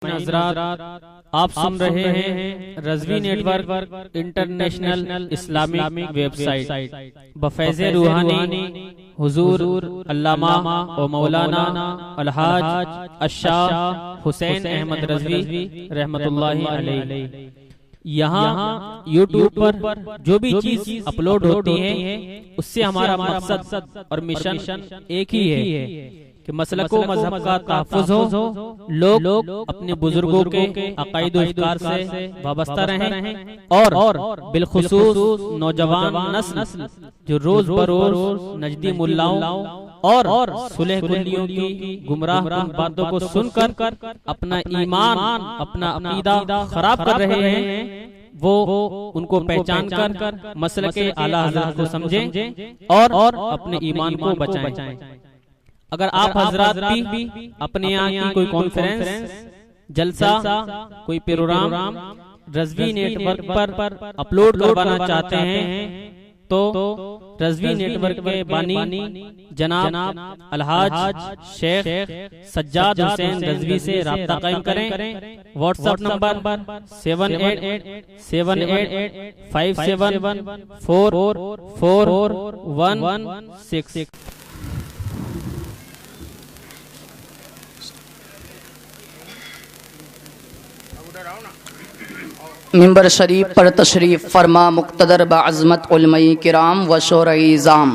حضرات آپ سن رہے ہیں Rizvi network international Islamic website بفیض روحانی حضور علامہ و مولانا الحاج الشاہ حسین احمد رضوی رحمت اللہ علیہ۔ یہاں یوٹیوب پر جو بھی چیز اپلوڈ ہوتی ہے اس سے ہمارا مقصد اور مشن ایک ہی ہے کہ مسلک و مذہب کا تحفظ ہو، لوگ اپنے بزرگوں کے عقائد و افکار سے وابستہ رہیں اور بالخصوص نوجوان نسل جو روز بروز نجدی ملاؤں اور صلح کلیوں کی گمراہ کن باتوں کو سن کر اپنا ایمان اپنا عقیدہ خراب کر رہے ہیں، وہ ان کو پہچان کر مسلک اعلیٰ حضرت کو سمجھیں اور اپنے ایمان کو بچائیں۔ اگر آپ حضرات بھی اپنے یہاں کی کوئی کانفرنس، جلسہ، کوئی پروگرام رضوی نیٹ ورک پر اپلوڈ کروانا چاہتے ہیں تو رضوی نیٹ ورک کے بانی جناب الحاج شیخ سجاد حسین رضوی سے رابطہ قائم کریں۔ What's app number 7857474416۔ منبر شریف پر تشریف فرما مقتدر بعظمت علماء کرام و شورائے عظام،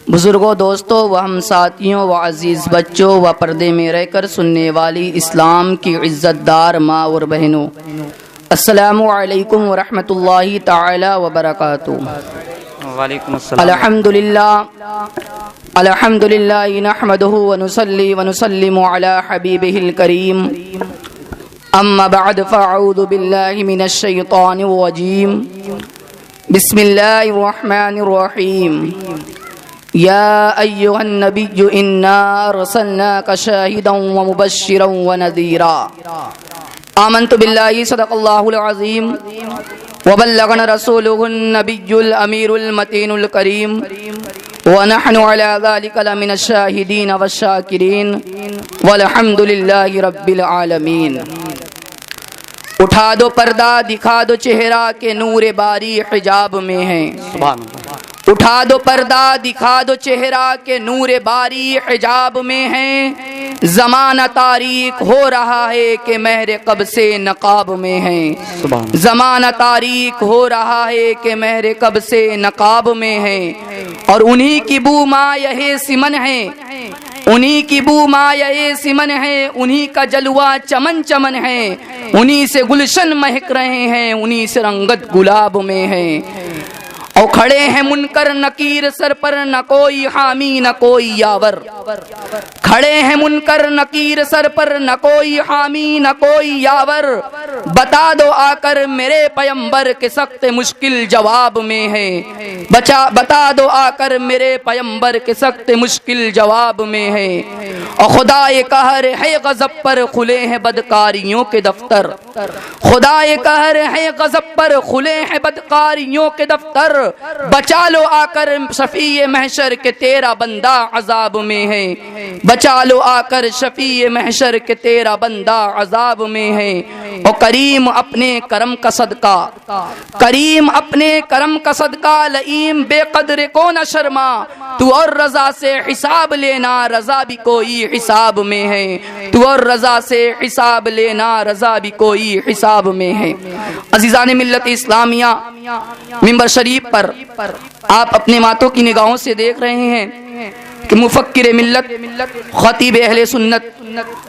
بزرگوں، دوستوں و ہم ساتھیوں و عزیز بچوں و پردے میں رہ کر سننے والی اسلام کی عزت دار ماں اور بہنوں، السلام علیکم ورحمۃ اللہ تعالی وبرکاتہ۔ وعلیکم السلام۔ الحمدللہ نحمدہ ونصلی ونسلم علی حبیبہ الکریم، اما بعد فاعوذ باللہ من الشیطان الرجیم، بسم اللہ الرحمن الرحیم، یا ایہا النبی انا ارسلناک شاہدا ومبشرا ونذیرا۔ آمنت باللہ صدق اللہ العظیم وبلغنا رسولہ النبی الامیر المتین الکریم، ونحن على ذلك لمن الشاہدین والشاکرین، والحمد للہ رب العالمین۔ اٹھا دو پردہ دکھا دو چہرہ کے نور باری حجاب میں ہے، سبحان اللہ۔ اٹھا دو پردہ دکھا دو چہرہ کے نور باری حجاب میں ہے، زمانہ تاریک ہو رہا ہے کہ مہر قب سے نقاب میں ہے، زمانہ تاریک ہو رہا ہے کہ مہر قب سے نقاب میں ہے، اور انہی کی بو مایہ سمن ہے، انہی کی بو مایہ سمن ہے، انہی کا جلوہ چمن چمن ہے، انہی سے گلشن مہک رہے ہیں، انہی سے رنگت گلاب میں ہے، اور کھڑے ہیں منکر نکیر سر پر نہ کوئی حامی نہ کوئی یاور، کھڑے ہیں منکر نکیر سر پر نہ کوئی حامی نہ کوئی یاور، بتا دو آ کر میرے پیمبر کے سخت مشکل جواب میں ہے، بتا دو آ کر میرے پیمبر کے سخت مشکل جواب میں ہے، اور خدائے قہر ہے غضب پر کھلے ہیں بدکاریوں کے دفتر، خدائے قہر ہے غضب پر کھلے ہیں بدکاریوں کے دفتر، بچا لو آ کر شفیع محشر کے تیرا بندہ عذاب میں ہے، بچا لو آ کر شفیع محشر کے تیرا بندہ عذاب میں ہے، اور کریم اپنے کرم کا صدقہ، کریم اپنے کرم کا صدقہ، لئیم بے قدر کو نہ شرما، تو اور رضا سے حساب لینا، رضا بھی کوئی حساب میں ہے، تو اور رضا سے حساب لینا، رضا بھی کوئی حساب میں ہے۔ عزیزان ملت اسلامیہ، منبر شریف پر آپ اپنے ماتوں کی نگاہوں سے دیکھ رہے ہیں کہ مفکر ملت، خطیب اہل سنت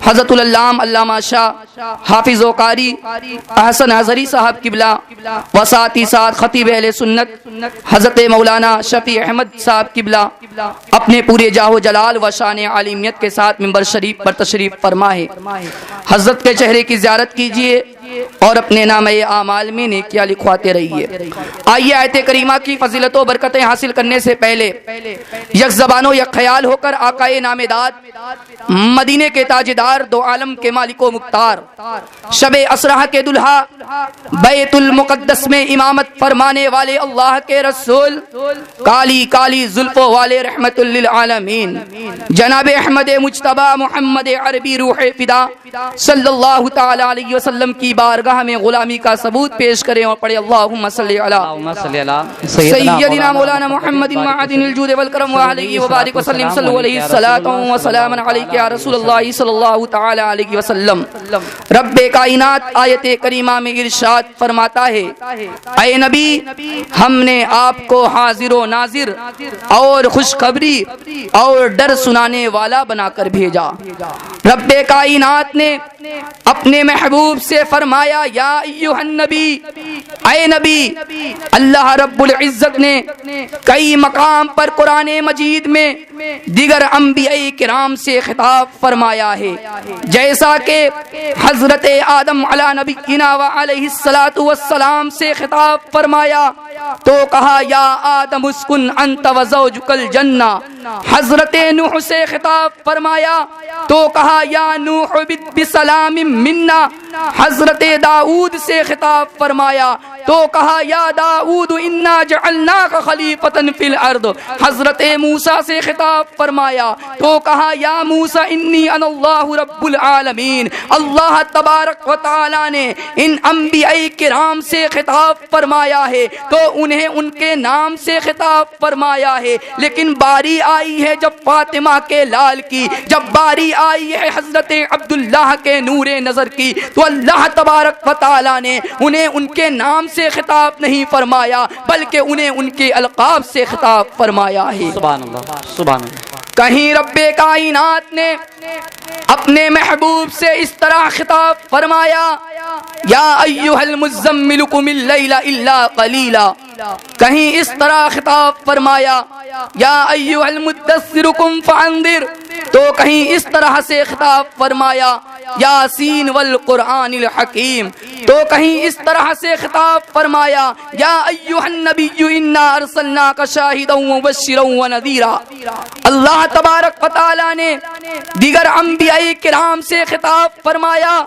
حضرت العلامہ علامہ شاہ حافظ و قاری احسن اظہری صاحب قبلہ، و ساتھ ہی ساتھ خطیب اہل سنت حضرت مولانا شفیع احمد صاحب قبلہ اپنے پورے جاہ و جلال و شان عالمیت کے ساتھ منبر شریف پر تشریف فرما ہے۔ حضرت کے چہرے کی زیارت کیجئے، اور اپنے نامہ اعمال میں نیکیاں لکھواتے رہیے۔ آئیے آیت کریمہ کی فضیلت و برکتیں حاصل کرنے سے پہلے یک زبان و یک خیال ہو کر آقائے نامداد مدینے کے تاجدار دو عالم کے مالک و مختار شب اسرہ کے دلہا بیت المقدس میں امامت فرمانے والے اللہ کے رسول کالی کالی زلفوں والے رحمت للعالمین جناب احمد مجتبی محمد عربی روح فدا صلی اللہ تعالی علیہ وسلم کی بارگاہ میں غلامی کا ثبوت پیش کریں اور پڑھے اللہم صلی علی سیدنا مولانا محمد معدن الجود والکرم وعلیہ وبارک وسلم صلی علیہ الصلاۃ والسلام علیک یا رسول اللہ صلی اللہ تعالی علیہ وسلم۔ رب کائنات آیت کریمہ میں ارشاد فرماتا ہے اے نبی ہم نے آپ کو حاضر و ناظر اور خوشخبری اور ڈر سنانے والا بنا کر بھیجا۔ رب کائنات نے اپنے محبوب سے فرمایا یا ایھا النبی، اے نبی۔ اللہ رب العزت نے کئی مقام پر قرآن مجید میں دیگر انبیاء کرام سے خطاب فرمایا ہے، جیسا کہ حضرت آدم علی نبینا وعلیہ الصلاۃ والسلام سے خطاب فرمایا تو کہا یا آدم اسکن انت وزوجک الجنہ۔ حضرت نوح سے خطاب فرمایا تو کہا یا نوح بسلام منا۔ حضرت داؤد سے خطاب فرمایا تو کہا یا داؤد انا جعلناک خلیفۃ فی الارض۔ حضرت موسیٰ سے خطاب فرمایا تو کہا یا موسیٰ انی انا اللہ رب العالمین۔ اللہ تبارک و تعالی نے ان انبیاء کرام سے خطاب فرمایا ہے تو انہیں ان کے نام سے خطاب فرمایا ہے، لیکن باری آئی ہے جب فاطمہ کے لال کی، جب باری آئی ہے حضرت عبداللہ کے نور نظر کی، تو اللہ تبارک و تعالی نے انہیں ان کے نام سے خطاب نہیں فرمایا بلکہ انہیں ان کے القاب سے خطاب فرمایا ہے۔ سبحان اللہ سبحان اللہ۔ کہیں رب کائنات نے اپنے محبوب سے اس طرح خطاب فرمایا یا ایھا المزمل قم اللیل الا قلیلا۔ کہیں اس طرح خطاب فرمایا یا ایھا المدثر قم فانذر، تو کہیں اس طرح سے خطاب فرمایا یاسین والقرآن الحکیم، تو کہیں اس طرح سے خطاب فرمایا یا ایھا النبی انا ارسلناک شاہدا ومبشرا ونذیرا۔ اللہ تبارک و تعالی نے دیگر انبیاء کرام سے خطاب فرمایا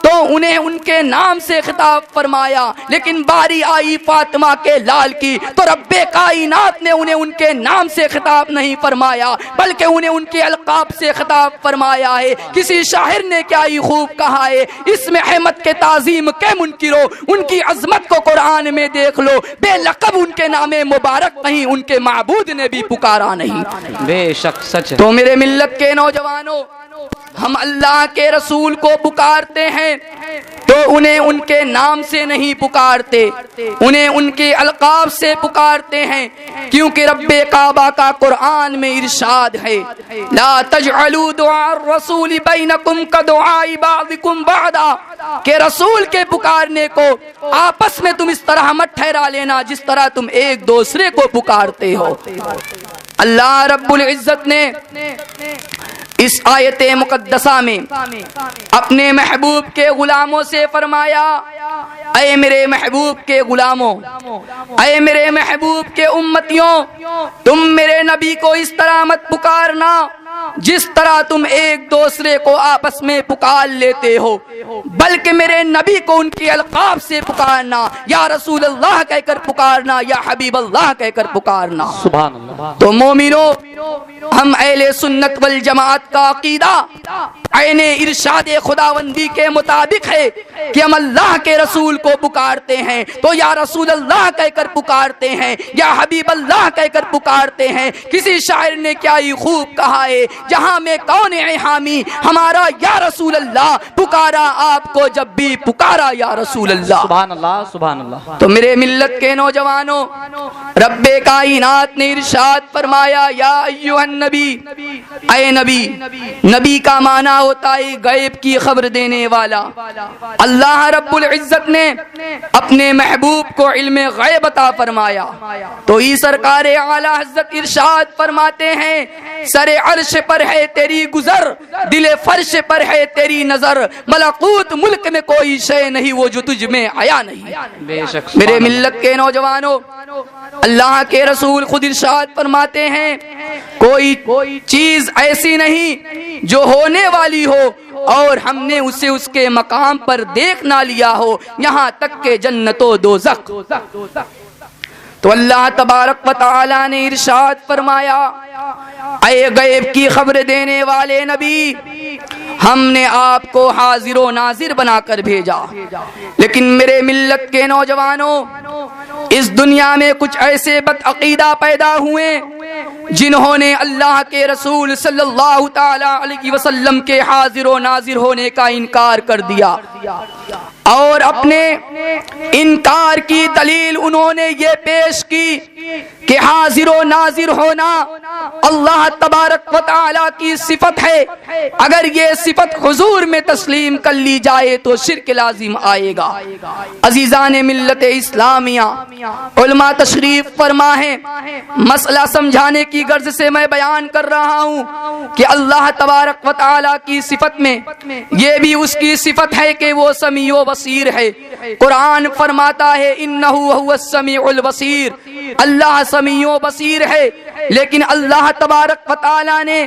تو انہیں ان کے نام سے خطاب فرمایا، لیکن باری آئی فاطمہ کے لال کی تو رب کائنات نے انہیں ان کے نام سے خطاب نہیں فرمایا بلکہ انہیں ان کے القاب سے خطاب فرمایا ہے۔ کسی شاعر نے کیا ہی خوب کہا ہے، اس میں احمد کے تعظیم کے منکرو ان کی عظمت کو قرآن میں دیکھ لو، بے لقب ان کے نام مبارک کہیں ان کے معبود نے بھی پکارا نہیں۔ بے شک سچ ہے۔ تو میرے ملت کے نوجوانوں، ہم اللہ کے رسول کو پکارتے ہیں تو انہیں ان کے نام سے نہیں پکارتے، انہیں ان کے القاب سے پکارتے ہیں، کیونکہ رب کعبہ کا قرآن میں ارشاد ہے لا تجعلوا دعاء الرسول بینکم کدعاء بعضکم بعضا، کہ رسول کے پکارنے کو آپس میں تم اس طرح مت ٹھہرا لینا جس طرح تم ایک دوسرے کو پکارتے ہو۔ اللہ رب العزت نے اس آیت مقدسہ میں اپنے محبوب کے غلاموں سے فرمایا اے میرے محبوب کے غلاموں، اے میرے محبوب کے امتیوں، تم میرے نبی کو اس طرح مت پکارنا جس طرح تم ایک دوسرے کو آپس میں پکار لیتے ہو، بلکہ میرے نبی کو ان کے القاب سے پکارنا، یا رسول اللہ کہہ کر پکارنا، یا حبیب اللہ کہہ کر پکارنا۔ سبحان اللہ۔ تو مومنو، ہم اہل سنت والجماعت کا عقیدہ عین ارشاد خداوندی کے مطابق ہے کہ ہم اللہ کے رسول کو پکارتے ہیں تو یا رسول اللہ کہہ کر پکارتے ہیں، یا حبیب اللہ کہہ کر پکارتے ہیں۔ کسی شاعر نے کیا ہی خوب کہا ہے، جہاں میں کون ہے حامی ہمارا یا رسول اللہ، پکارا آپ کو جب بھی پکارا یا رسول اللہ۔ سبحان اللہ سبحان اللہ۔ تو میرے ملت کے نوجوانوں، رب کائنات نے ارشاد فرمایا یا ایھا النبی، اے نبی۔ نبی کا معنی ہوتا ہے غیب کی خبر دینے والا۔ اللہ رب العزت نے اپنے محبوب کو علم غیب عطا فرمایا تو ہی سرکار اعلی حضرت ارشاد فرماتے ہیں سر عرش پر ہے تیری گزر، دل فرش پر ہے تیری نظر، ملکوت ملک میں کوئی شے نہیں وہ جو تجھ میں آیا نہیں۔ بے شک میرے ملت کے نوجوانوں، اللہ کے رسول خود ارشاد فرماتے ہیں کوئی چیز ایسی نہیں جو ہونے والی ہو اور ہم نے اسے اس کے مقام پر دیکھ نہ لیا ہو، یہاں تک کہ جنت و دوزخ۔ تو اللہ تبارک و تعالی نے ارشاد فرمایا، اے غیب کی خبر دینے والے نبی، ہم نے آپ کو حاضر و ناظر بنا کر بھیجا۔ لیکن میرے ملت کے نوجوانوں، اس دنیا میں کچھ ایسے بدعقیدہ پیدا ہوئے جنہوں نے اللہ کے رسول صلی اللہ تعالی علیہ وسلم کے حاضر و ناظر ہونے کا انکار کر دیا، اور اپنے انکار کی دلیل انہوں نے یہ پیش کی کہ حاضر و ناظر ہونا اللہ تبارک و تعالی کی صفت ہے، اگر یہ صفت حضور میں تسلیم کر لی جائے تو شرک لازم آئے گا۔ عزیزان ملت اسلامیہ، علماء تشریف فرما ہے، مسئلہ سمجھانے کی غرض سے میں بیان کر رہا ہوں کہ اللہ تبارک و تعالی کی صفت میں یہ بھی اس کی صفت ہے کہ وہ سمیع و بصیر ہے۔ قرآن فرماتا ہے انہ هو السمیع البصیر، اللہ سمیع و بصیر ہے، لیکن اللہ تبارک و تعالی نے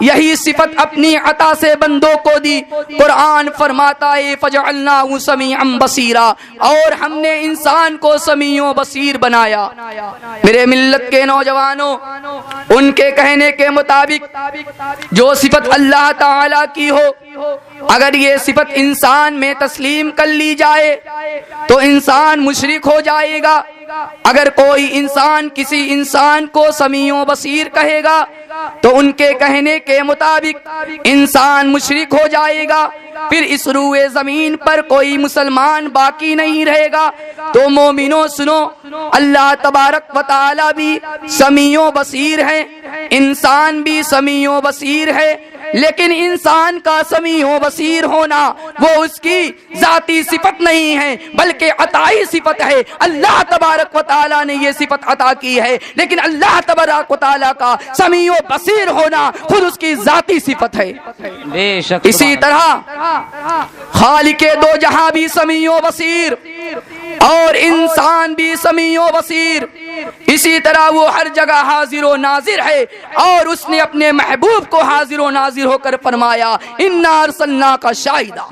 یہی صفت اپنی عطا سے بندوں کو دی۔ قرآن فرماتا ہے فجعلناہ سمیعا بصیرا، اور ہم نے انسان کو سمیع و بصیر بنایا۔ میرے ملت کے نوجوانوں، ان کے کہنے کے مطابق جو صفت اللہ تعالی کی ہو، اگر یہ صفت انسان میں تسلیم کر لی جائے تو انسان مشرک ہو جائے گا۔ اگر کوئی انسان کسی انسان کو سمیع و بصیر کہے گا تو ان کے کہنے کے مطابق انسان مشرک ہو جائے گا، پھر اس روئے زمین پر کوئی مسلمان باقی نہیں رہے گا۔ تو مومنوں سنو، اللہ تبارک و تعالی بھی سمیع و بصیر ہے، انسان بھی سمیع و بصیر ہے، لیکن انسان کا سمیع و بصیر ہونا وہ اس کی ذاتی صفت نہیں ہے بلکہ عطائی صفت ہے۔ اللہ تبارک و تعالی نے یہ صفت عطا کی ہے، لیکن اللہ تبارک و تعالی کا سمیع و بصیر ہونا خود اس کی ذاتی صفت ہے۔ بے شک اسی طرح خالق دو جہاں بھی سمیع و بصیر اور انسان بھی سمیع و بصیر، اسی طرح وہ ہر جگہ حاضر و ناظر ہے، اور اس نے اپنے محبوب کو حاضر و ناظر ہو کر فرمایا انا ارسلناک شاہدا،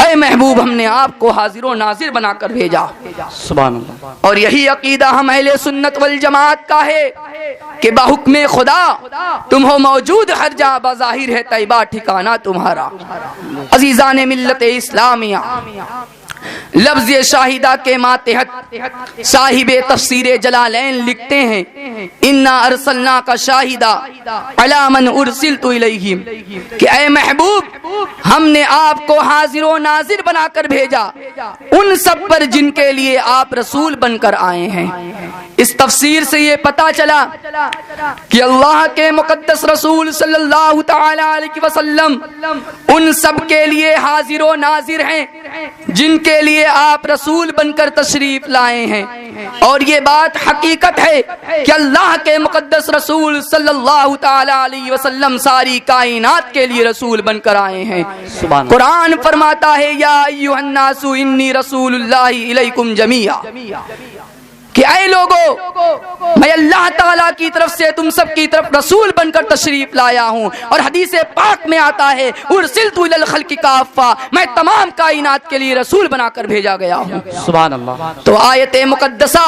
اے محبوب ہم نے آپ کو حاضر و ناظر بنا کر بھیجا۔ سبحان اللہ۔ اور یہی عقیدہ ہم اہل سنت والجماعت کا ہے کہ بحکم خدا تم ہو موجود ہر جا، بظاہر ہے طیبہ ٹھکانہ تمہارا۔ عزیزان ملت اسلامیہ، لفظ شاہدہ کے ماتحت صاحب تفسیر جلالین لکھتے ہیں انا ارسلناک شاہدا علی من ارسلت الیہم، کہ اے محبوب ہم نے آپ کو حاضر و ناظر بنا کر بھیجا ان سب پر جن کے لیے آپ رسول بن کر آئے ہیں۔ اس تفسیر سے یہ پتا چلا کہ اللہ کے مقدس رسول صلی اللہ تعالی علیہ وسلم ان سب کے لیے حاضر و ناظر ہیں جن کے لیے آپ رسول بن کر تشریف لائے ہیں، اور یہ بات حقیقت ہے کہ اللہ کے مقدس رسول صلی اللہ تعالی علیہ وسلم ساری کائنات کے لیے رسول بن کر آئے ہیں۔ قرآن فرماتا ہے یا ایھا الناس انی رسول اللہ الیکم جمیعا، کہ اے لوگو میں اللہ تعالیٰ کی طرف سے تم سب کی طرف رسول بن کر تشریف لایا ہوں، اور حدیث پاک میں آتا ہے ارسلت الی الخلق کافہ، میں تمام کائنات کے لیے رسول بنا کر بھیجا گیا ہوں۔ سبحان اللہ۔ تو آیت مقدسہ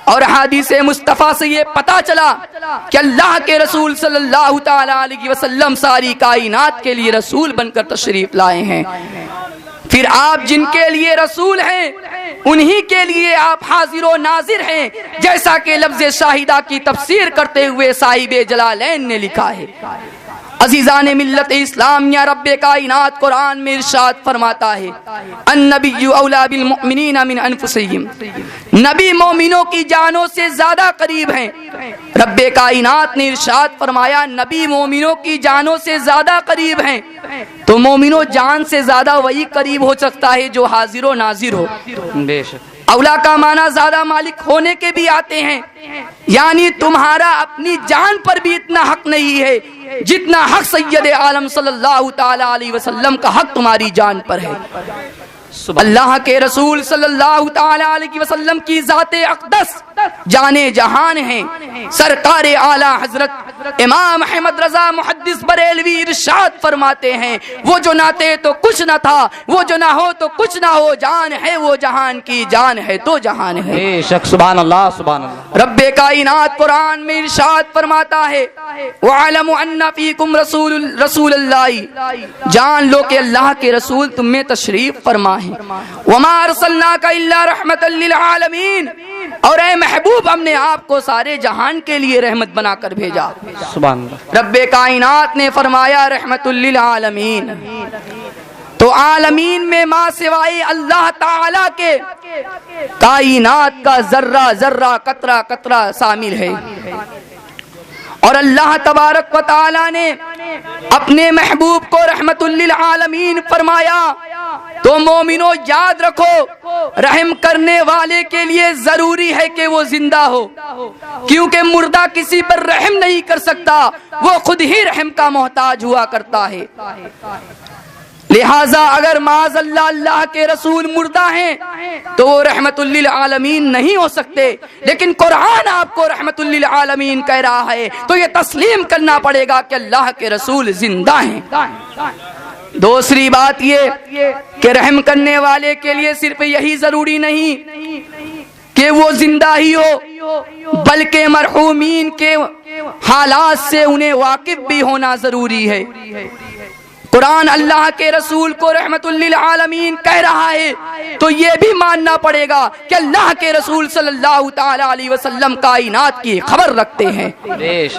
اور حدیث مصطفیٰ سے یہ پتا چلا کہ اللہ کے رسول صلی اللہ تعالی علیہ وسلم ساری کائنات کے لیے رسول بن کر تشریف لائے ہیں۔ پھر آپ جن کے لیے رسول ہیں انہی کے لیے آپ حاضر و ناظر ہیں، جیسا کہ لفظ شاہدہ کی تفسیر کرتے ہوئے صاحب جلالین نے لکھا ہے۔ عزیزان ملت اسلام، یا رب کائنات قرآن میں ارشاد فرماتا ہے النبی اولا بالمؤمنین من انفسہم، نبی مومنوں کی جانوں سے زیادہ قریب ہیں۔ رب کائنات نے ارشاد فرمایا نبی مومنوں کی جانوں سے زیادہ قریب ہیں، تو مومنوں جان سے زیادہ وہی قریب ہو سکتا ہے جو حاضر و ناظر ہو۔ بے شک۔ اولا کا معنی زیادہ مالک ہونے کے بھی آتے ہیں، یعنی تمہارا اپنی جان پر بھی اتنا حق نہیں ہے جتنا حق سید عالم صلی اللہ تعالی علیہ وسلم کا حق تمہاری جان پر ہے۔ اللہ کے رسول صلی اللہ تعالی علیہ وسلم کی ذات اقدس جانے جہان ہیں۔ سرکار اعلیٰ حضرت امام احمد رضا محدث بریلوی ارشاد فرماتے ہیں، وہ جو نہ تھے تو کچھ نہ تھا، وہ جو نہ ہو تو کچھ نہ ہو، جان ہے وہ جہان کی، جان ہے تو جہان ہے۔ بے شک، سبحان اللہ سبحان اللہ۔ رب کائنات قرآن میں ارشاد فرماتا ہے، وَعَلَمُ أَنَّ فِيكُمْ رسول اللہ، جان لو کہ اللہ کے رسول تم میں تشریف فرما ہے۔ وَمَا أَرْسَلْنَاكَ إِلَّا رَحْمَةً لِّلْعَالَمِينَ، اور اے محبوب ہم نے آپ کو سارے جہان کے لیے رحمت بنا کر بھیجا۔ سبحان اللہ۔ رب کائنات نے فرمایا رحمت للعالمین، تو عالمین میں ما سوائے اللہ تعالی کے کائنات کا ذرہ ذرہ قطرہ قطرہ شامل ہے، اور اللہ تبارک و تعالی نے اپنے محبوب کو رحمت للعالمین فرمایا۔ تو مومنو یاد رکھو، رحم کرنے والے کے لیے ضروری ہے کہ وہ زندہ ہو، کیونکہ مردہ کسی پر رحم نہیں کر سکتا، وہ خود ہی رحم کا محتاج ہوا کرتا ہے۔ لہٰذا اگر معاذ اللہ اللہ کے رسول مردہ ہیں تو وہ رحمت للعالمین نہیں ہو سکتے، لیکن قرآن آپ کو رحمت للعالمین کہہ رہا ہے تو یہ تسلیم کرنا پڑے گا کہ اللہ کے رسول زندہ ہیں۔ دوسری بات یہ کہ رحم کرنے والے کے لیے صرف یہی ضروری نہیں کہ وہ زندہ ہی ہو، بلکہ مرحومین کے حالات سے انہیں واقف بھی ہونا ضروری ہے۔ قرآن اللہ کے رسول کو رحمت للعالمین کہہ رہا ہے تو یہ بھی ماننا پڑے گا کہ اللہ کے رسول صلی اللہ تعالی علیہ وسلم کائنات کی خبر رکھتے ہیں۔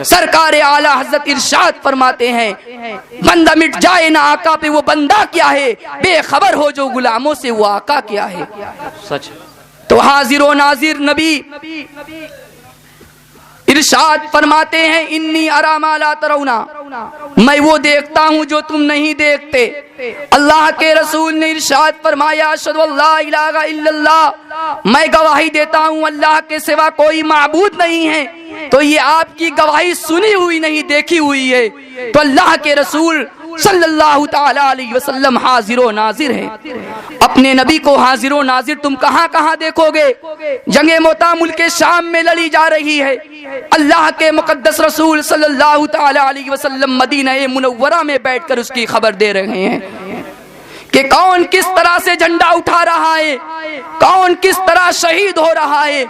سرکار اعلیٰ حضرت ارشاد فرماتے ہیں، بندہ مٹ جائے نہ آقا پہ وہ بندہ کیا ہے، بے خبر ہو جو غلاموں سے وہ آقا کیا ہے۔ سچ۔ تو حاضر و ناظر نبی ارشاد فرماتے ہیں، انی ارا ما لا ترون، میں وہ دیکھتا ہوں جو تم نہیں دیکھتے۔ اللہ کے رسول نے ارشاد فرمایا، اشہد ان لا الہ الا اللہ، میں گواہی دیتا ہوں اللہ کے سوا کوئی معبود نہیں ہے۔ تو یہ آپ کی گواہی سنی ہوئی نہیں، دیکھی ہوئی ہے۔ تو اللہ کے رسول صلی اللہ تعالی علیہ وسلم حاضر و ناظر ہے۔ اپنے نبی کو حاضر و ناظر تم کہاں کہاں دیکھو گے؟ جنگ موتا ملک شام میں لڑی جا رہی ہے، اللہ کے مقدس رسول صلی اللہ تعالی علیہ وسلم مدینہ منورہ میں بیٹھ کر اس کی خبر دے رہے ہیں کہ کون کس طرح سے جھنڈا اٹھا رہا ہے، کون کس طرح شہید ہو رہا ہے۔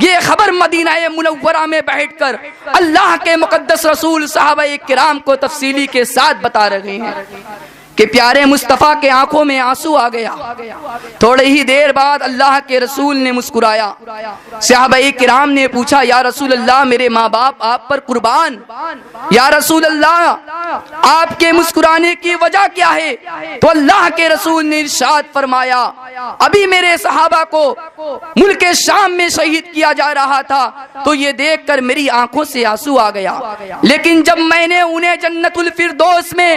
یہ خبر مدینہ منورہ میں بیٹھ کر اللہ کے مقدس رسول صحابہ کرام کو تفصیلی کے ساتھ بتا رہے ہیں کہ پیارے مصطفیٰ کے آنکھوں میں آنسو آ گیا۔ تھوڑے ہی دیر بعد اللہ کے رسول نے مسکرایا۔ صحابہ کرام نے پوچھا، یا رسول اللہ میرے ماں باپ آپ پر قربان، یا رسول اللہ آپ کے مسکرانے کی وجہ کیا ہے؟ تو اللہ کے رسول نے ارشاد فرمایا، ابھی میرے صحابہ کو ملک شام میں شہید کیا جا رہا تھا تو یہ دیکھ کر میری آنکھوں سے آنسو آ گیا، لیکن جب میں نے انہیں جنت الفردوس میں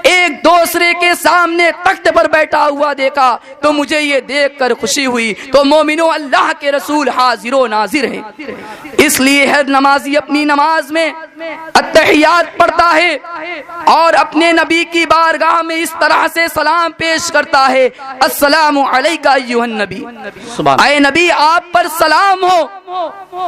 ایک دوسرے کے سامنے تخت پر بیٹھا ہوا دیکھا تو مجھے یہ دیکھ کر خوشی ہوئی۔ تو مومنو، اللہ کے رسول حاضر و ناظر ہیں، اس لیے ہر نمازی اپنی نماز میں التحیات پڑھتا ہے اور اپنے نبی کی بارگاہ میں اس طرح سے سلام پیش کرتا ہے، السلام علیکہ ایھا النبی، اے نبی آپ پر سلام ہو۔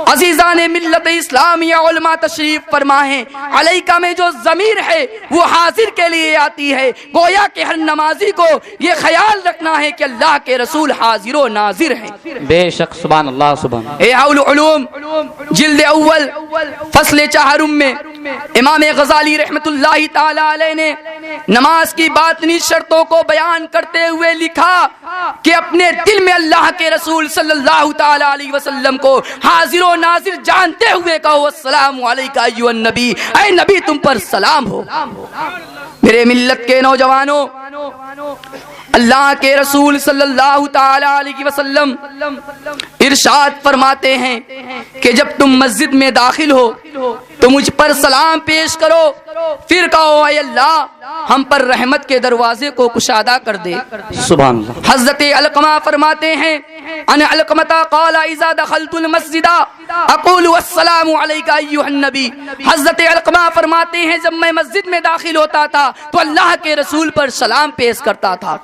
عزیزان ملت اسلامیہ علماء تشریف فرما ہے، علیکہ میں جو ضمیر ہے وہ حاضر کے لیے آتی ہے، گویا کہ ہر نمازی کو یہ خیال رکھنا ہے کہ اللہ کے رسول حاضر و ناظر ہیں۔ بے شک، سبحان اللہ سبحان اللہ۔ احیاء العلوم جلد اول فصل چہارم میں امام غزالی رحمت اللہ تعالی علیہ نے نماز کی باطنی شرطوں کو بیان کرتے ہوئے لکھا کہ اپنے دل میں اللہ کے رسول صلی اللہ تعالی علیہ وسلم کو حاضر و ناظر جانتے ہوئے کہو، السلام علیکہ ایھا النبی، اے نبی تم پر سلام ہو۔ میرے ملت کے نوجوانوں، اللہ کے رسول صلی اللہ تعالی علیہ وسلم ارشاد فرماتے ہیں کہ جب تم مسجد میں داخل ہو تو مجھ پر سلام پیش کرو، پھر کہو اے اللہ ہم پر رحمت کے دروازے کو کشادہ کر دے۔ سبحان اللہ۔ حضرت علقمہ فرماتے ہیں ان علقمہ قال اذا دخلت المسجد اقول السلام علیک ایھا النبی. حضرت علقمہ فرماتے ہیں جب میں مسجد میں داخل ہوتا تھا تو اللہ کے رسول پر سلام پیش کرتا تھا.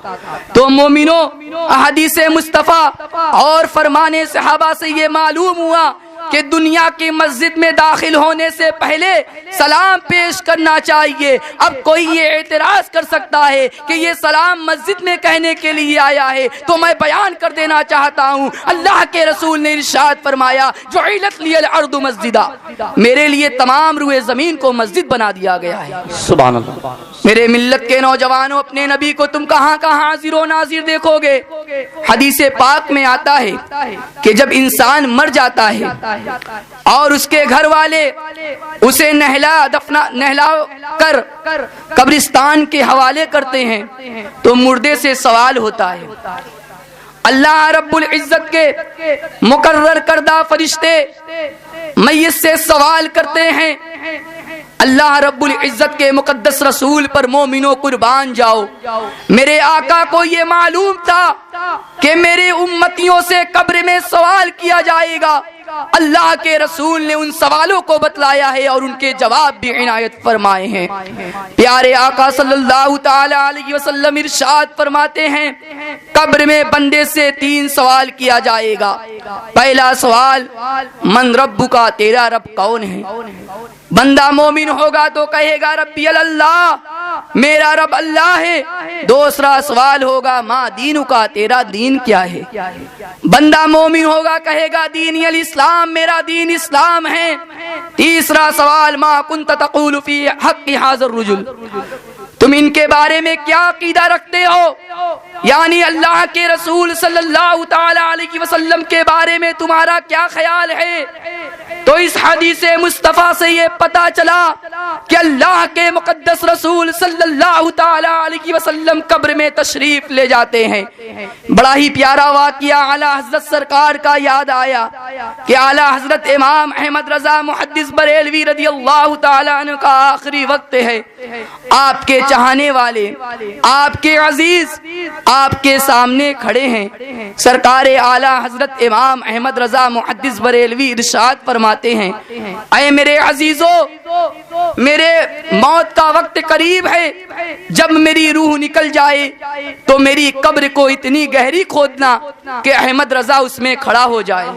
تو مومنوں احادیث مصطفیٰ اور فرمانے صحابہ سے یہ معلوم ہوا کہ دنیا کی مسجد میں داخل ہونے سے پہلے سلام پیش کرنا چاہیے. اب کوئی یہ اعتراض کر سکتا ہے کہ یہ سلام مسجد میں کہنے کے لیے آیا ہے, تو میں بیان کر دینا چاہتا ہوں اللہ کے رسول نے ارشاد فرمایا جعلت لی الارض مسجدا, میرے لیے تمام روئے زمین کو مسجد بنا دیا گیا ہے. سبحان اللہ. میرے ملت کے نوجوانوں اپنے نبی کو تم کہاں کہاں حاضر و ناظر دیکھو گے. حدیث پاک میں آتا ہے کہ جب انسان مر جاتا ہے اور اس کے گھر والے اسے نہلا کر قبرستان کے حوالے کرتے ہیں تو مردے سے سوال ہوتا ہے. اللہ رب العزت کے مقرر کردہ فرشتے میت سے سوال کرتے ہیں اللہ رب العزت کے مقدس رسول پر مومنوں قربان جاؤ, میرے آقا کو یہ معلوم تھا کہ میرے امتیوں سے قبر میں سوال کیا جائے گا. اللہ کے رسول نے ان سوالوں کو بتلایا ہے اور ان کے جواب بھی عنایت فرمائے ہیں. پیارے آقا صلی اللہ تعالی علیہ وسلم ارشاد فرماتے ہیں قبر میں بندے سے 3 سوال کیا جائے گا. پہلا سوال من ربک, تیرا رب کون ہے. بندہ مومن ہوگا تو کہے گا ربی اللہ, میرا رب اللہ ہے. دوسرا سوال ہوگا ما دینک, تیرا دین کیا ہے. بندہ مومن ہوگا کہے گا دینی الاسلام, میرا دین اسلام ہے. تیسرا سوال ما کنت تقول فی حق ھذا الرجل, تم ان کے بارے میں کیا عقیدہ رکھتے ہو, یعنی اللہ کے رسول صلی اللہ تعالی علیہ وسلم کے بارے میں تمہارا کیا خیال ہے. تو اس حدیث مصطفیٰ سے یہ پتا چلا کہ اللہ کے مقدس رسول صلی اللہ تعالی علیہ وسلم قبر میں تشریف لے جاتے ہیں. بڑا ہی پیارا واقعہ اعلیٰ حضرت سرکار کا یاد آیا کہ اعلیٰ حضرت امام احمد رضا محدث بریلوی رضی اللہ تعالی عنہ کا آخری وقت ہے. آپ کے چاہنے والے, آپ کے عزیز آپ کے سامنے کھڑے ہیں. سرکار اعلیٰ حضرت امام احمد رضا محدث بریلوی ارشاد فرماتے ہیں اے میرے عزیزو, میرے موت کا وقت قریب ہے. جب میری روح نکل جائے تو میری قبر کو اتنی گہری کھودنا کہ احمد رضا اس میں کھڑا ہو جائے.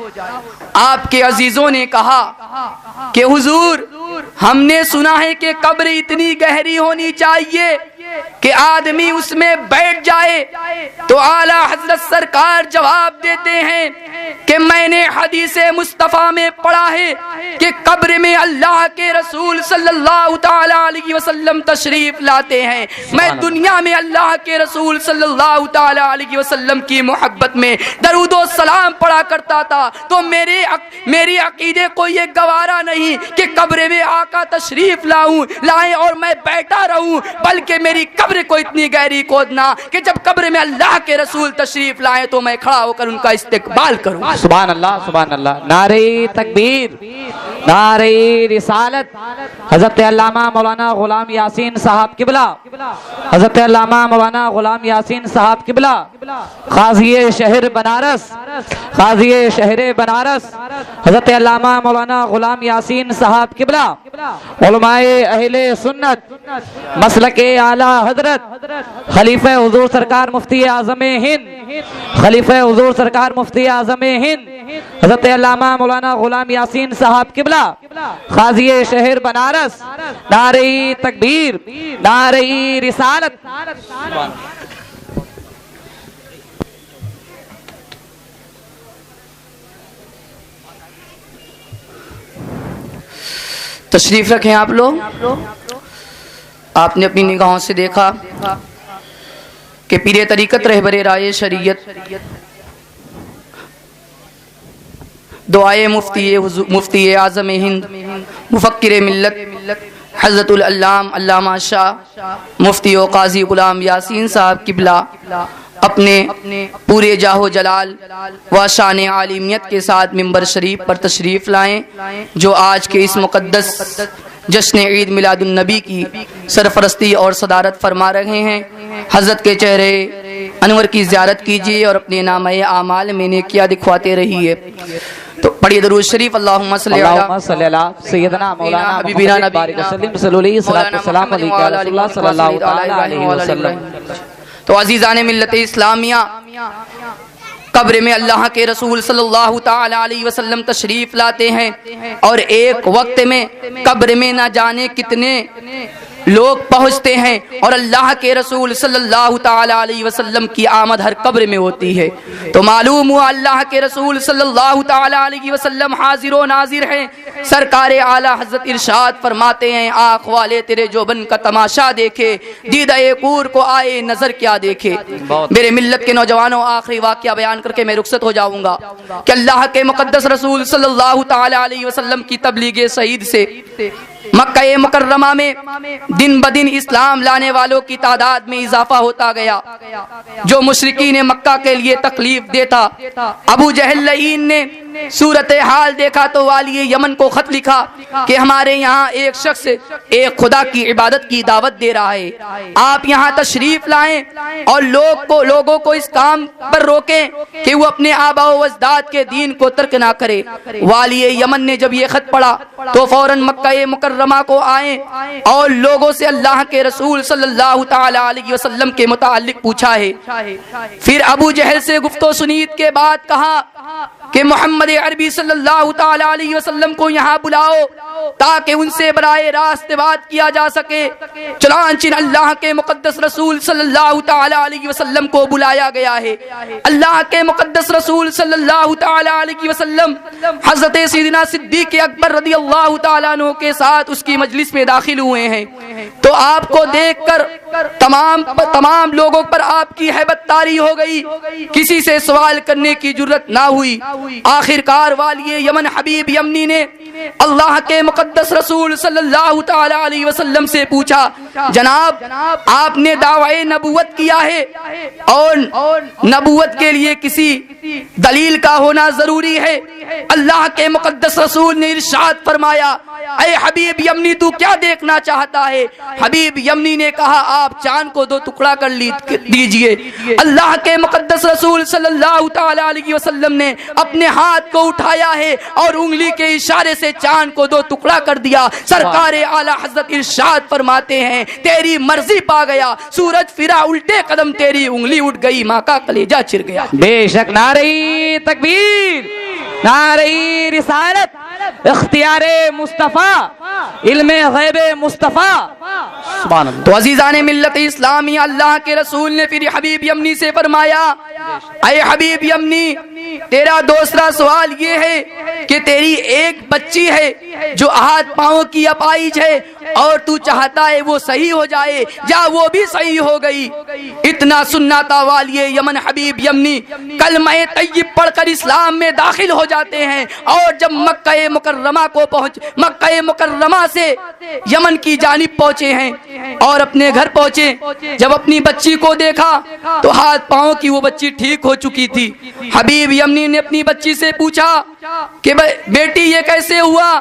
آپ کے عزیزوں نے کہا کہ حضور ہم نے سنا ہے کہ قبر اتنی گہری ہونی چاہیے کہ آدمی اس میں بیٹھ جائے. تو اعلیٰ حضرت سرکار جواب دیتے ہیں کہ میں نے حدیث مصطفیٰ میں پڑھا ہے کہ قبر میں اللہ کے رسول صلی اللہ تعالی علیہ وسلم تشریف لاتے ہیں. میں دنیا میں اللہ کے رسول صلی اللہ تعالی علیہ وسلم کی محبت میں درود و سلام پڑھا کرتا تھا, تو میری عقیدے کو یہ گوارا نہیں کہ قبر میں آقا تشریف لائیں اور میں بیٹھا رہوں, بلکہ میری قبر کو اتنی گہری کھودنا کہ جب قبر میں اللہ کے رسول تشریف لائیں تو میں کھڑا ہو کر ان کا استقبال کروں. سبحان اللہ, سبحان اللہ. نعرہ تکبیر, نعرہ رسالت. حضرت علامہ مولانا غلام یاسین صاحب قبلہ, حضرت علامہ مولانا غلام یاسین صاحب قبلہ, قاضی شہر بنارس, قاضی شہر بنارس حضرت علامہ مولانا غلام یاسین صاحب قبلہ, علماء اہل سنت مسلک اعلیٰ حضرت خلیفہ حضور سرکار مفتی اعظم ہند, خلیفہ حضور سرکار مفتی اعظم ہند حضرت علامہ مولانا غلام یاسین صاحب قبلہ, قاضی شہر بنارس. نعرہ تکبیر, نعرہ رسالت. تشریف رکھیں آپ لوگ. آپ نے اپنی نگاہوں سے دیکھا کہ پیر طریقت رہبر رائے شریعت دعائے مفتی اعظم ہند مفکر ملت حضرت علامہ شاہ مفتی و قاضی غلام یاسین صاحب قبلہ اپنے پورے جاہ و جلال و شان عالمیت کے ساتھ منبر شریف پر تشریف لائیں, جو آج کے اس مقدس جشن عید میلاد النبی کی سرپرستی اور صدارت فرما رہے ہیں. حضرت کے چہرے انور کی زیارت کیجیے اور اپنے نامہ اعمال میں نیکیاں دکھواتے رہیے۔ تو پڑھیے درود شریف، اللہم صلی علی سیدنا مولانا حبیبنا محمد بارک وسلم صلی اللہ علیہ وسلم علیہ صلی اللہ تعالی علیہ وسلم۔ تو عزیزان ملت اسلامیہ، قبر میں اللہ کے رسول صلی اللہ تعالی علیہ وسلم تشریف لاتے ہیں، اور ایک وقت میں قبر میں نہ جانے کتنے لوگ پہنچتے ہیں، اور اللہ کے رسول صلی اللہ تعالی علیہ وسلم کی آمد ہر قبر میں ہوتی ہے۔ تو معلوم ہوا اللہ کے رسول صلی اللہ تعالی علیہ وسلم حاضر و ناظر ہیں۔ سرکار اعلی حضرت ارشاد فرماتے ہیں، آنکھ والے تیرے جوبن کا تماشا دیکھے، دیدہ کور کو آئے نظر کیا دیکھے۔ میرے ملت کے نوجوانوں، آخری واقعہ بیان کر کے میں رخصت ہو جاؤں گا کہ اللہ کے مقدس رسول صلی اللہ تعالی علیہ وسلم کی تبلیغ صحیح سے مکہ مکرمہ میں دن بدن اسلام لانے والوں کی تعداد میں اضافہ ہوتا گیا۔ جو مشرکین مکہ کے لیے تکلیف دیتا، ابو جہل لعین نے صورتحال دیکھا تو والی یمن کو خط لکھا کہ ہمارے یہاں ایک شخص ایک خدا کی عبادت کی دعوت دے رہا ہے، آپ یہاں تشریف لائیں اور لوگوں کو اس کام پر روکیں کہ وہ اپنے آباء و اجداد کے دین کو ترک نہ کرے۔ والی یمن نے جب یہ خط پڑھا تو فوراً مکہ مکرمہ کو آئے اور لوگوں سے اللہ کے رسول صلی اللہ تعالی علیہ وسلم کے متعلق پوچھا ہے۔ پھر ابو جہل سے گفتگو سنید کے بعد کہا کہ محمد عربی صلی اللہ تعالی علیہ وسلم کو یہاں بلاؤ تاکہ ان سے براہ راست بات کیا جا سکے۔ چنانچہ اللہ کے مقدس رسول صلی اللہ تعالی علیہ وسلم کو بلایا گیا ہے۔ اللہ کے مقدس رسول صلی اللہ تعالی علیہ وسلم حضرت سیدنا صدیق اکبر رضی اللہ تعالیٰ عنہ کے ساتھ اس کی مجلس میں داخل ہوئے ہیں، تو آپ کو دیکھ کر تمام لوگوں پر آپ کی ہیبت طاری ہو گئی، کسی سے سوال کرنے کی جرت نہ ہوئی۔ آخر کار والی یمن حبیب یمنی نے اللہ کے مقدس رسول صلی اللہ تعالی علیہ وسلم سے پوچھا، جناب آپ نے دعوی نبوت کیا ہے اور نبوت کے لیے کسی دلیل کا ہونا ضروری ہے۔ اللہ کے مقدس رسول نے ارشاد فرمایا، اے حبیب یمنی تو کیا دیکھنا چاہتا ہے؟ حبیب یمنی نے کہا، آپ چاند کو دو ٹکڑا کر دیجئے۔ اللہ کے مقدس رسول صلی اللہ تعالی علیہ وسلم نے اپنے ہاتھ کو اٹھایا ہے اور انگلی کے اشارے سے چاند کو دو ٹکڑا کر دیا۔ سرکار اعلی حضرت ارشاد فرماتے ہیں، تیری مرضی پا گیا، سورج پھرا الٹے قدم، تیری انگلی اٹھ گئی، ماں کا کلیجہ چر گیا۔ بے شک نعرہ تکبیر، نعرہ رسالت، اختیار مصطفیٰ، علم غیب مصطفیٰ، سبحان اللہ۔ تو عزیزان ملت اسلامی، اللہ کے رسول نے پھر حبیب یمنی سے فرمایا، اے حبیب یمنی تیرا دوسرا سوال یہ ہے کہ تیری ایک بچی ہے جو ہاتھ پاؤں کی اپائج ہے اور تو چاہتا ہے وہ صحیح ہو جائے، جا وہ بھی صحیح ہو گئی۔ اتنا سننا تھا والی یمن حبیب یمنی کلمہ طیب پڑھ کر اسلام میں داخل ہو جاتے ہیں، اور جب مکہ مکرمہ سے یمن کی جانب پہنچے ہیں اور اپنے گھر پہنچے، جب اپنی بچی کو دیکھا تو ہاتھ پاؤں کی وہ بچی ٹھیک ہو چکی تھی۔ حبیب یمنی نے اپنی بچی سے پوچھا کہ بیٹی یہ کیسے ہوا،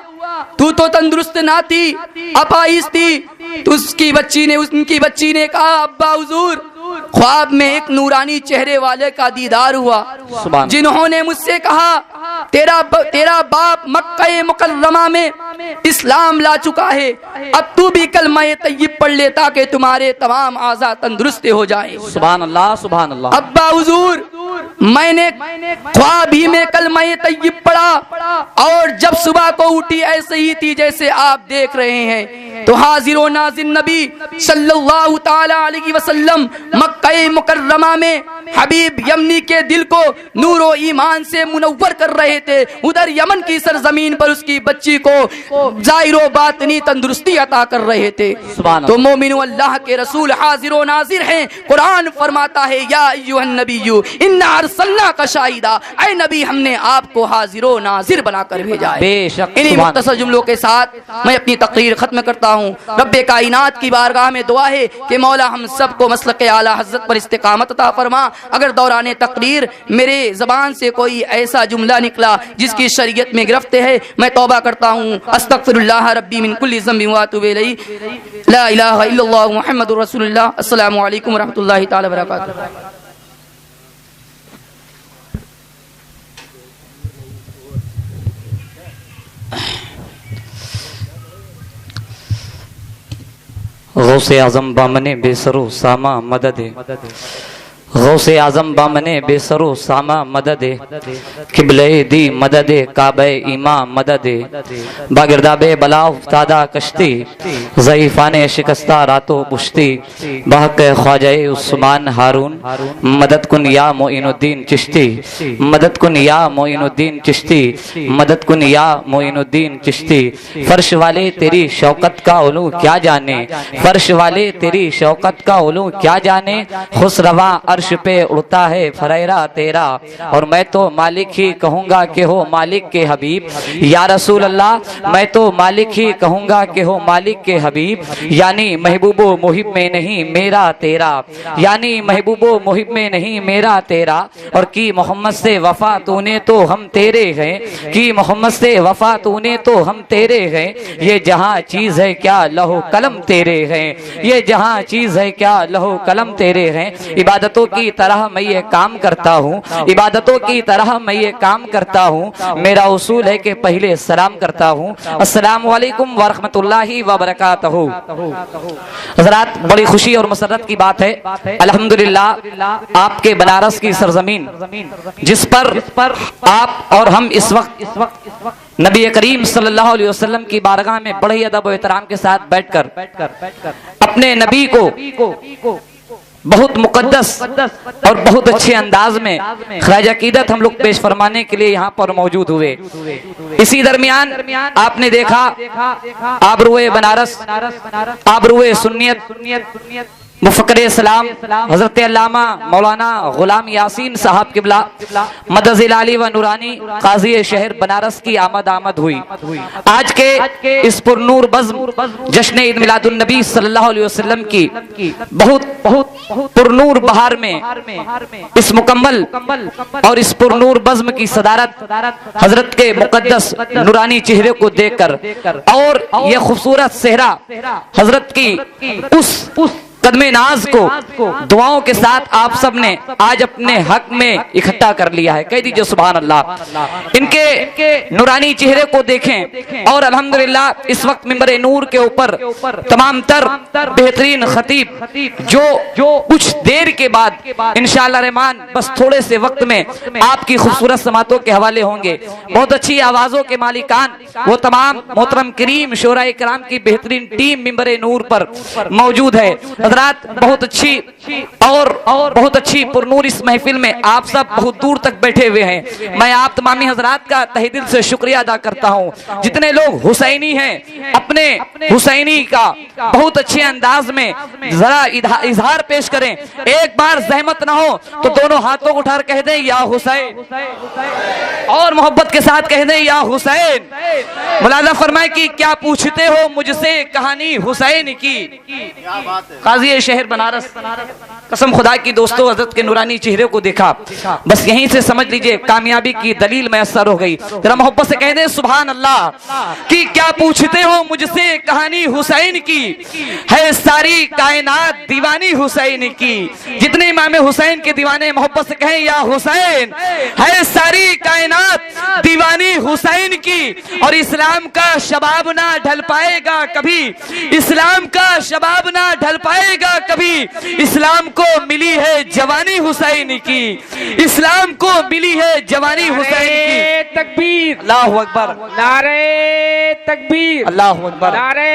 تو تندرست نہ تھی، اپائز تھی؟ تو ان کی بچی نے کہا، ابا حضور خواب میں ایک نورانی چہرے والے کا دیدار ہوا، جنہوں نے مجھ سے کہا تیرا باپ مکہ مکرمہ میں اسلام لا چکا ہے، اب تو بھی کلمہ طیب پڑھ لے تاکہ تمہارے تمام اعضاء تندرست ہو جائیں۔ سبحان اللہ، سبحان اللہ۔ ابا حضور میں نے خواب ہی میں کلمہ طیب پڑھا اور جب صبح کو اٹھی ایسے ہی تھی جیسے آپ دیکھ رہے ہیں۔ تو حاضر و ناظر نبی صلی اللہ تعالی علیہ وسلم مکہ مکرمہ میں حبیب یمنی کے دل کو نور و ایمان سے منور کر رہے تھے، ادھر یمن کی سرزمین پر اس کی بچی کو ظاہر و باطنی تندرستی عطا کر رہے تھے۔ تو مومنو اللہ کے رسول حاضر و ناظر ہیں۔ قرآن فرماتا ہے، یا ایھا النبی انا ارسلناک شاہدا، اے نبی ہم نے آپ کو حاضر و ناظر بنا کر بھیجا ہے۔ بے شک، انہی مختصر جملوں کے ساتھ میں اپنی تقریر ختم کرتا ہوں۔ رب کائنات کی بارگاہ میں دعا ہے کہ مولا ہم سب کو مسلک اعلی حضرت پر استقامت عطا فرما۔ اگر دوران تقریر میرے زبان سے کوئی ایسا جملہ نکلا جس کی شریعت میں گرفت ہے، میں توبہ کرتا ہوں۔ استغفر اللہ ربی من کل ذنب واتوب الیہ، لا الہ الا اللہ محمد رسول اللہ۔ السلام علیکم ورحمۃ اللہ تعالی وبرکاتہ۔ غوث اعظم بامنے بے سرو ساما مدد، غوث اعظم بامنے بے سرو ساما مدد، قبلہ دی مدد کعبہ ایمان مدد، باگرداب بلا افتادہ کشتی، ضعیفان شکستہ راتو پشتی، بحق خواجہ عثمان ہارون، مدد کن یا معین الدین چشتی، مدد کن یا معین الدین چشتی، مدد کن یا معین الدین چشتی۔ فرش والے تیری شوکت کا علو کیا جانے، فرش والے تیری شوکت کا علو کیا جانے، خسرواں عرش پہ اڑتا ہے فریرہ تیرا، اور میں تو مالک ہی کہوں گا کہ ہو مالک کے حبیب، یا رسول اللہ میں تو مالک ہی کہوں گا کہ ہو مالک کے حبیب، یعنی محبوب و محب میں نہیں میرا تیرا، یعنی محبوب و محب میں نہیں میرا تیرا، اور کی محمد سے وفا تو نے تو ہم تیرے ہیں، کی محمد سے وفا تو نے تو ہم تیرے ہیں، یہ جہاں چیز ہے کیا لہو قلم تیرے ہیں، یہ جہاں چیز ہے کیا لہو قلم تیرے ہیں۔ عبادتوں کی طرح میں یہ کام کرتا ہوں، عبادتوں کی طرح میں یہ کام کرتا ہوں، میرا اصول ہے کہ پہلے سلام کرتا ہوں۔ السلام علیکم ورحمۃ اللہ وبرکاتہ۔ حضرات بڑی خوشی اور مسرت کی بات ہے، الحمدللہ آپ کے بنارس کی سرزمین جس پر آپ اور ہم اس وقت نبی کریم صلی اللہ علیہ وسلم کی بارگاہ میں بڑے ادب و احترام کے ساتھ بیٹھ کر اپنے نبی کو بہت مقدس اور بہت اچھے انداز میں خراج عقیدت ہم لوگ پیش فرمانے کے لیے یہاں پر موجود ہوئے۔ اسی درمیان آپ نے دیکھا آبروئے بنارس، آبروئے سنیت، مفکر اسلام حضرت علامہ مولانا غلام یاسین صاحب قبلہ مدد العالی و نورانی قاضی شہر بنارس کی آمد ہوئی۔ آج کے اس پر نور بزم جشن عید میلاد النبی صلی اللہ علیہ وسلم کی بہت پر نور بہار میں اس مکمل اور اس پر نور بزم کی صدارت حضرت کے مقدس نورانی چہرے کو دیکھ کر اور یہ خوبصورت صحرا حضرت کی اس قدم ناز کو دعاؤں کے ساتھ آپ سب نے آج اپنے حق میں اکٹھا کر لیا ہے، کہہ دیجئے سبحان اللہ۔ ان کے نورانی چہرے کو دیکھیں اور الحمدللہ اس وقت منبر نور کے اوپر تمام تر بہترین خطیب جو کچھ دیر کے بعد انشاءاللہ رحمان بس تھوڑے سے وقت میں آپ کی خوبصورت سماعتوں کے حوالے ہوں گے، بہت اچھی آوازوں کے مالکان وہ تمام محترم کریم شعراء کرام کی بہترین ٹیم منبر نور پر موجود ہے۔ حضرات بہت اچھی اور بہت اچھی پرنور اس محفل میں آپ سب بہت دور تک بیٹھے ہوئے ہیں، میں آپ تمامی حضرات کا تہہ دل سے شکریہ ادا کرتا ہوں۔ جتنے لوگ حسینی ہیں اپنے حسینی کا بہت اچھے انداز میں ذرا اظہار پیش کریں، ایک بار زحمت نہ ہو تو دونوں ہاتھوں کو اٹھا کر کہہ دیں یا حسین، اور محبت کے ساتھ کہہ دیں یا حسین۔ ملاحظہ فرمائے کہ کیا پوچھتے ہو مجھ سے کہانی حسین کی، قاضی شہر بنارس قسم خدا کی دوستو حضرت کے نورانی چہرے کو دیکھا، بس یہیں سے سمجھ لیجئے کامیابی کی دلیل میسر ہو گئی۔ ذرا محبت سے کہہ دیں سبحان اللہ کہ کیا پوچھتے ہو مجھ سے کہانی حسین کی، ہے ساری کائنات دیوانی حسین کی۔ جتنے امام حسین کے دیوانے محبت سے کہیں یا حسین، ہے ساری کائنات دیوانی حسین کی، اور اسلام کا شباب نہ ڈھل پائے گا کبھی، اسلام کا شباب نہ ڈھل پائے گا کبھی، اسلام کو ملی ہے جوانی حسین کی، اسلام کو ملی ہے جوانی حسین کی۔ تکبیر، اللہ اکبر، نعرہ تکبیر، اللہ اکبر، نعرہ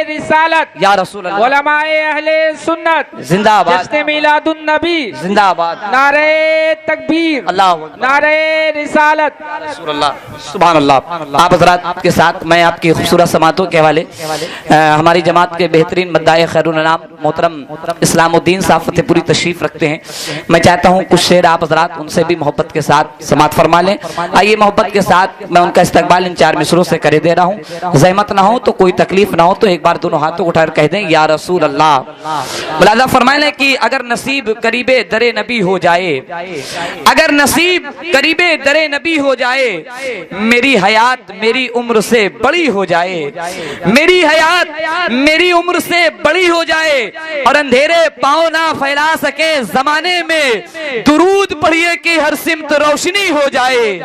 رسالت، یا رسول اللہ، علماء اہل سنت زندہ آباد، جشن میلاد النبی، زندہ آباد، نعرہ تکبیر، اللہ اکبر، نعرہ رسالت، رسول اللہ، سبحان اللہ۔ آپ حضرات کے ساتھ میں آپ کی خوبصورت سماعتوں کے حوالے ہماری جماعت کے بہترین مداح خیر الانام محترم اسلام الدین صاحب فتح پوری تشریف رکھتے ہیں، میں چاہتا ہوں کچھ شعر آپ حضرات ان سے بھی محبت کے ساتھ سماعت فرما لیں۔ آئیے محبت کے ساتھ میں ان کا استقبال ان 4 مصروں سے کرے دے رہا ہوں، زحمت نہ ہو تو کوئی تکلیف نہ ہو تو ایک بار دونوں ہاتھوں اٹھا کر کہہ دیں یا رسول اللہ۔ ملاحظہ فرمائیں لیں کہ اگر نصیب قریب در نبی ہو جائے، اگر نصیب قریب در نبی ہو جائے، میری حیات میری عمر سے بڑی ہو جائے، میری حیات میری عمر سے بڑی ہو جائے، اور اندھیرے پاؤں نہ پھیلا سکے زمانے میں، درود پڑھیے کہ ہر سمت روشنی ہو جائے،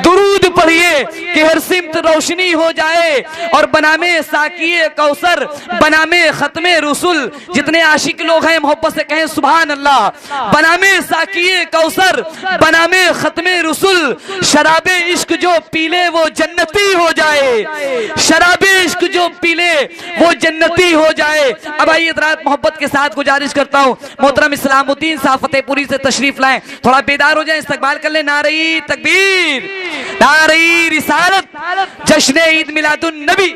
درود پڑھیے کہ ہر سمت روشنی ہو جائے، اور بنام ساقی کوثر، بنام ختم رسول، جتنے عاشق لوگ ہیں محبت سے کہیں سبحان اللہ، بنام ساقی کوثر، بنام ختم رسول، شراب عشق جو پی لے وہ جنتی ہو جائے، شراب عشق جو پی لے وہ جنتی ہو جائے۔ اب آئیے حضرات محبت کے ساتھ گزارش کرتا ہوں محترم اسلام الدین صاحب فتح پوری سے تشریف لائیں، تھوڑا بیدار ہو جائیں، استقبال کر لیں۔ نعرہ تکبیر، نعرہ رسالت، جشن عید میلاد النبی۔